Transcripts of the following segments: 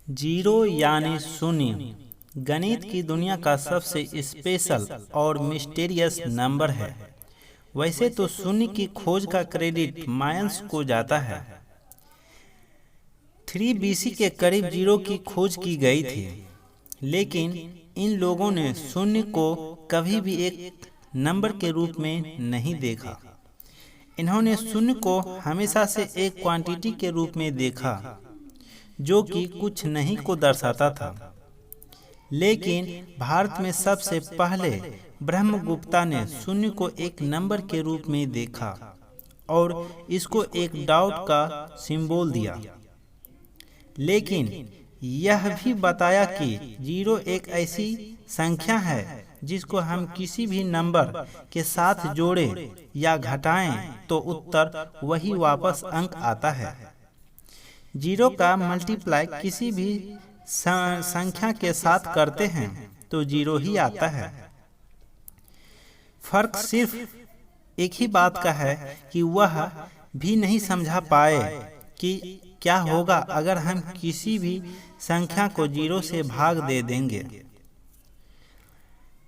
Zero यानी शून्य गणित की दुनिया का सबसे स्पेशल और मिस्टीरियस नंबर है। वैसे तो शून्य की खोज का क्रेडिट मायंस को जाता है। 3 BC के करीब जीरो की खोज की गई थी, लेकिन इन लोगों ने शून्य को कभी भी एक नंबर के रूप में नहीं देखा। इन्होंने शून्य को हमेशा से एक क्वांटिटी के रूप में देखा जो कि कुछ नहीं को दर्शाता था। लेकिन भारत में सबसे पहले ब्रह्मगुप्ता ने शून्य को एक नंबर के रूप में देखा और इसको एक डाउट का सिंबल दिया। लेकिन यह भी बताया कि जीरो एक ऐसी संख्या है जिसको हम किसी भी नंबर के साथ जोड़ें या घटाएं तो उत्तर वही वापस अंक आता है। जीरो का मल्टीप्लाई किसी भी संख्या के साथ करते हैं तो जीरो ही आता है। फर्क सिर्फ एक ही बात का है कि वह भी नहीं समझा पाए कि क्या होगा अगर हम किसी भी संख्या को जीरो से भाग दे देंगे।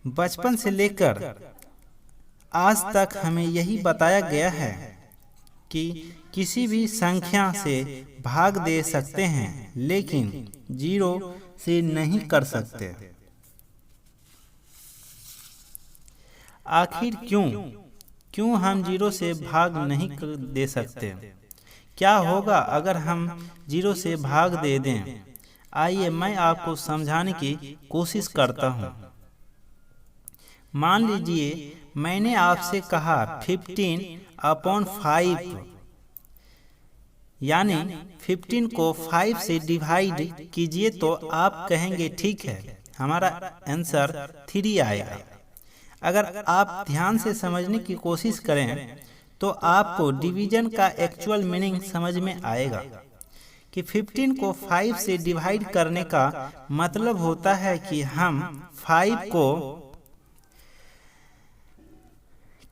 बचपन से लेकर आज तक हमें यही बताया गया है कि किसी भी संख्या से भाग दे सकते हैं, लेकिन जीरो से नहीं कर सकते। आखिर क्यों हम जीरो से भाग नहीं दे सकते? क्या होगा अगर हम जीरो से भाग दे दें? आइए मैं आपको समझाने की कोशिश करता हूं। मान लीजिए मैंने आपसे कहा 15/5 यानी 15 को 5 से डिवाइड कीजिए तो आप कहेंगे ठीक है, हमारा आंसर 3 आएगा। अगर आप ध्यान से समझने की कोशिश करें तो आपको डिवीजन का एक्चुअल मीनिंग समझ में आएगा कि 15 को 5 से डिवाइड करने का मतलब होता है कि हम 5 को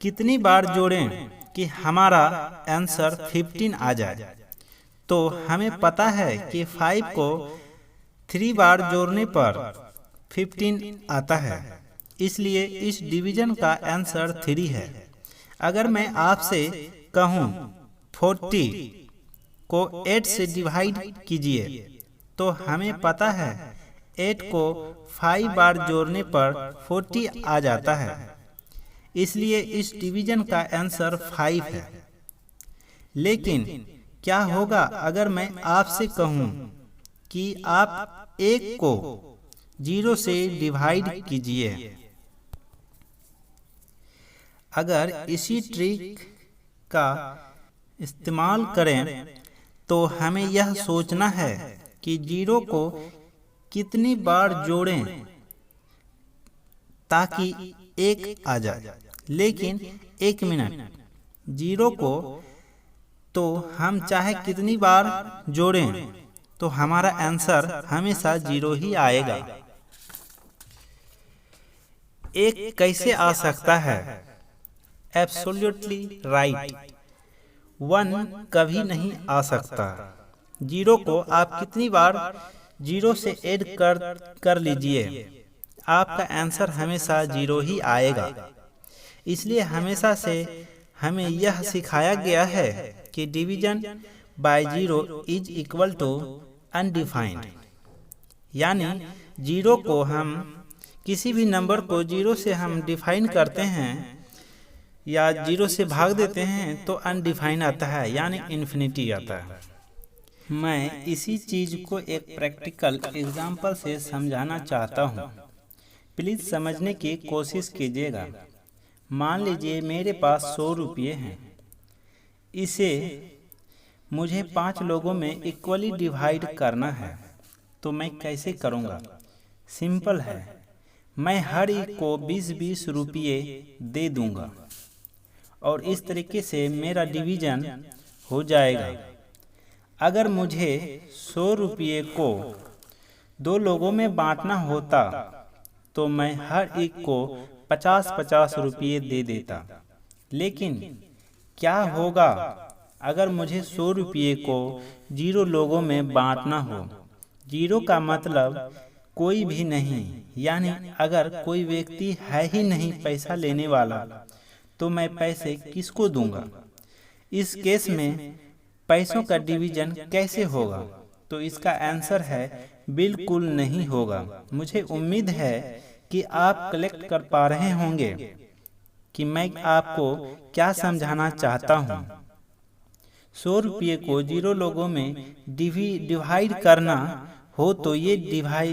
कितनी बार जोड़ें कि हमारा आंसर 15 आ जाए। तो हमें पता है कि 5 को 3 बार जोड़ने पर 15 आता है, इसलिए इस डिवीजन का आंसर 3 है। अगर मैं आपसे कहूं 40 को 8 से डिवाइड कीजिए तो हमें पता है 8 को 5 बार जोड़ने पर 40 आ जाता है, इसलिए इस डिवीजन का आंसर 5 है। लेकिन क्या होगा अगर मैं आपसे कहूं कि आप 1 को 0 से डिवाइड कीजिए? अगर इसी ट्रिक का इस्तेमाल करें तो हमें यह सोचना है कि 0 को कितनी बार जोड़ें ताकि 1 आ जाए। लेकिन 1 मिनट, 0 को तो हम चाहे कितनी बार जोड़ें तो हमारा आंसर हमेशा 0 ही आएगा। 1 कैसे आ सकता है? एब्सोल्युटली राइट, 1 कभी नहीं आ सकता। 0 को आप कितनी बार 0 से ऐड कर लीजिए, आपका आंसर हमेशा 0 ही आएगा। इसलिए हमेशा से हमें यह सिखाया गया है कि division by 0 is equal to undefined, यानी 0 को हम किसी भी नंबर को 0 से हम डिफाइन करते हैं या 0 से भाग देते हैं तो अनडिफाइंड आता है, यानी इन्फिनिटी आता है। मैं इसी चीज़ को एक प्रैक्टिकल एग्जाम्पल से समझाना चाहता हूँ, प्लीज़ समझने की कोशिश कीजिएगा। मान लीजिए मेरे पास 100 रुपये हैं, इसे मुझे 5 लोगों में इक्वली डिवाइड करना है, तो मैं कैसे करूँगा? सिंपल है, मैं हर एक को 20-20 रुपये दे दूँगा और इस तरीके से मेरा डिवीजन हो जाएगा। अगर मुझे 100 रुपये को 2 लोगों में बांटना होता तो मैं हर एक को 50-50 रुपये दे देता। लेकिन क्या होगा अगर मुझे 100 रुपये को 0 लोगों में बांटना हो? जीरो का मतलब कोई भी नहीं, यानी अगर कोई व्यक्ति है ही नहीं पैसा लेने वाला तो मैं पैसे किसको दूंगा। इस केस में पैसों का डिवीजन कैसे होगा? तो इसका आंसर है बिल्कुल नहीं होगा। मुझे उम्मीद है कि आप कलेक्ट कर पा रहे होंगे कि मैं आपको क्या समझाना चाहता हूँ। 100 रुपये को 0 लोगों में डिवाइड करना हो तो ये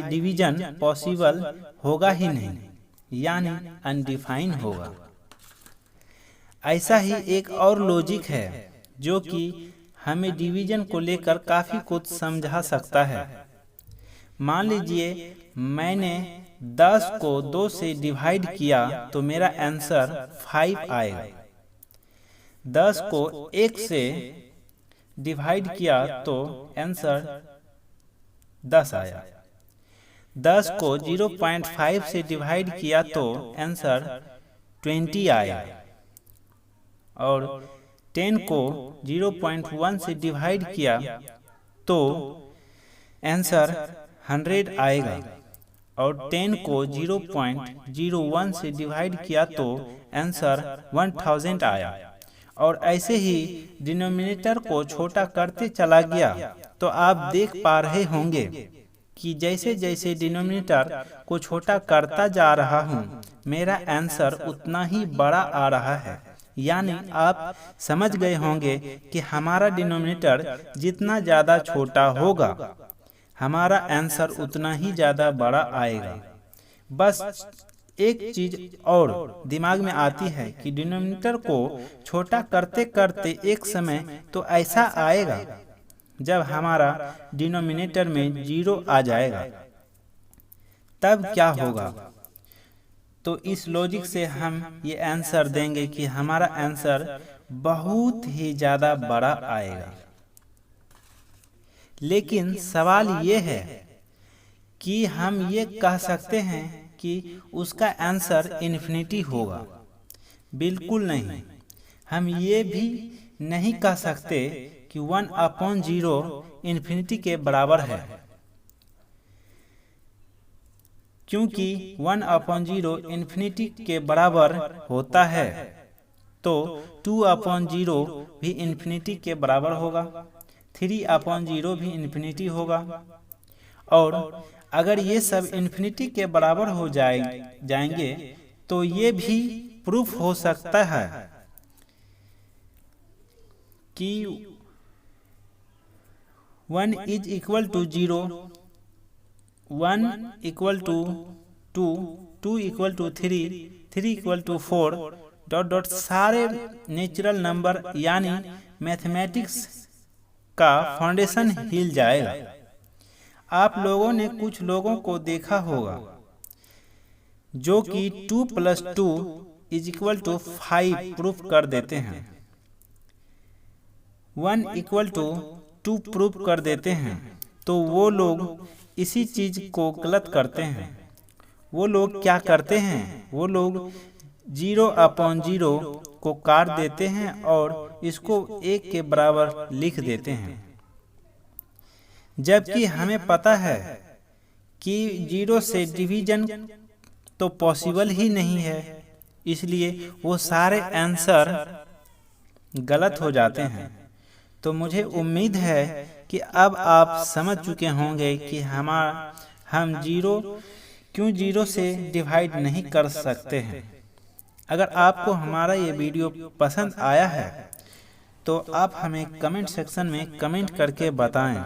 डिवीजन पॉसिबल होगा ही नहीं, यानी अनडिफाइन होगा। ऐसा ही एक और लॉजिक है जो कि हमें डिवीजन को लेकर काफ़ी कुछ समझा सकता है। मान लीजिए मैंने 10 को 2 से डिवाइड किया तो मेरा आंसर 5 आएगा। 10 को 1 से डिवाइड किया तो आंसर 10 आया। 10 को 0.5 से डिवाइड किया तो आंसर 20 आया। और 10 को 0.1 से डिवाइड किया तो आंसर 100 आएगा। और 10 को 0.01 से डिवाइड किया तो आंसर 1000 आया। और ऐसे ही डिनोमिनेटर को छोटा करते चला गया तो आप देख पा रहे होंगे कि जैसे जैसे डिनोमिनेटर को छोटा करता जा रहा हूँ मेरा आंसर उतना ही बड़ा आ रहा है। यानी आप समझ गए होंगे कि हमारा डिनोमिनेटर जितना ज़्यादा छोटा होगा हमारा आंसर उतना ही ज़्यादा बड़ा आएगा। बस एक चीज और दिमाग में आती है कि डिनोमिनेटर को छोटा करते करते एक समय तो ऐसा आएगा जब हमारा डिनोमिनेटर में 0 आ जाएगा, तब क्या होगा। तो इस लॉजिक से हम ये आंसर देंगे कि हमारा आंसर बहुत ही ज़्यादा बड़ा आएगा। लेकिन सवाल ये है कि हम ये कह सकते हैं कि उसका आंसर इन्फिनिटी होगा। बिल्कुल नहीं। हम ये भी नहीं कह सकते कि 1/0 इन्फिनिटी के बराबर है, क्योंकि 1/0 इन्फिनिटी के बराबर होता है तो 2/0 भी इन्फिनिटी के बराबर होगा, 3/0 भी इन्फिनिटी होगा। और अगर ये सब इन्फिनिटी के बराबर हो जाएंगे तो ये भी प्रूफ हो सकता है कि 1 is equal to 0, 1 equal to 2, 2 equal to 3, 3 equal to 4 ... सारे नेचुरल नंबर यानी मैथमेटिक्स का फाउंडेशन हिल जाएगा। आप लोगों ने कुछ लोगों को देखा होगा जो कि 2 + 2 = 5 प्रूफ कर देते हैं, 1 = 2 प्रूफ कर देते हैं। तो वो लोग इसी चीज को गलत करते हैं। वो लोग क्या करते हैं, वो लोग 0/0 को काट देते हैं और इसको 1 के बराबर लिख देते हैं, जबकि हमें पता है कि 0 से डिवीजन तो पॉसिबल ही नहीं है, इसलिए वो सारे आंसर गलत हो जाते हैं। तो मुझे उम्मीद है कि अब आप समझ चुके होंगे कि हम 0 से डिवाइड नहीं कर सकते हैं। अगर आपको हमारा ये वीडियो पसंद आया है तो आप हमें कमेंट सेक्शन में कमेंट करके बताएं,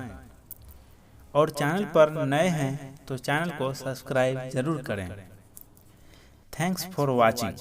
और चैनल पर नए हैं तो चैनल को सब्सक्राइब जरूर करें। Thanks for watching.